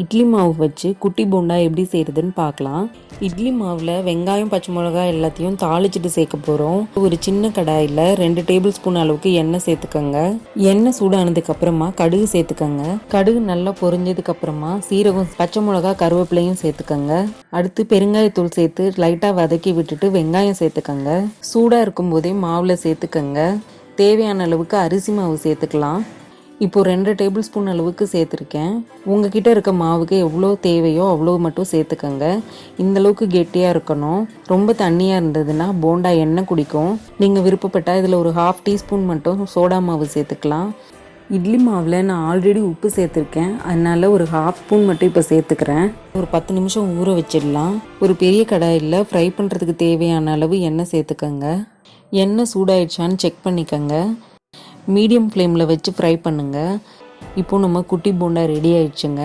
இட்லி மாவு வச்சு குட்டி போண்டா எப்படி செய்கிறதுன்னு பார்க்கலாம். இட்லி மாவில் வெங்காயம் பச்சை மிளகாய் எல்லாத்தையும் தாளிச்சிட்டு சேர்க்க போகிறோம். ஒரு சின்ன கடாயில் 2 டேபிள் ஸ்பூன் அளவுக்கு எண்ணெய் சேர்த்துக்கோங்க. எண்ணெய் சூடானதுக்கு அப்புறமா கடுகு சேர்த்துக்கோங்க. கடுகு நல்லா பொரிஞ்சதுக்கு அப்புறமா சீரகம், பச்சை மிளகாய், கருவேப்பிலையும் சேர்த்துக்கோங்க. அடுத்து பெருங்காயத்தூள் சேர்த்து லைட்டாக வதக்கி விட்டுட்டு வெங்காயம் சேர்த்துக்கோங்க. சூடாக இருக்கும் போதே மாவில் சேர்த்துக்கோங்க. தேவையான அளவுக்கு அரிசி மாவு சேர்த்துக்கலாம். இப்போ 2 டேபிள் ஸ்பூன் அளவுக்கு சேர்த்துருக்கேன். உங்ககிட்ட இருக்க மாவுக்கு எவ்வளோ தேவையோ அவ்வளோ மட்டும் சேர்த்துக்கோங்க. இந்தளவுக்கு கெட்டியாக இருக்கணும். ரொம்ப தண்ணியாக இருந்ததுன்னா போண்டா எண்ணெய் குடிக்கும். நீங்கள் விருப்பப்பட்டால் இதில் ஒரு 1/2 டீஸ்பூன் மட்டும் சோடா மாவு சேர்த்துக்கலாம். இட்லி மாவில் நான் ஆல்ரெடி உப்பு சேர்த்துருக்கேன், அதனால் ஒரு 1/2 ஸ்பூன் மட்டும் இப்போ சேர்த்துக்கிறேன். ஒரு 10 நிமிஷம் ஊற வச்சிடலாம். ஒரு பெரிய கடாயில் ஃப்ரை பண்ணுறதுக்கு தேவையான அளவு எண்ணெய் சேர்த்துக்கோங்க. எண்ணெய் சூடாயிடுச்சான்னு செக் பண்ணிக்கோங்க. மீடியம் ஃப்ளேமில் வச்சு ஃப்ரை பண்ணுங்கள். இப்போது நம்ம குட்டி போண்டா ரெடி ஆயிடுச்சுங்க.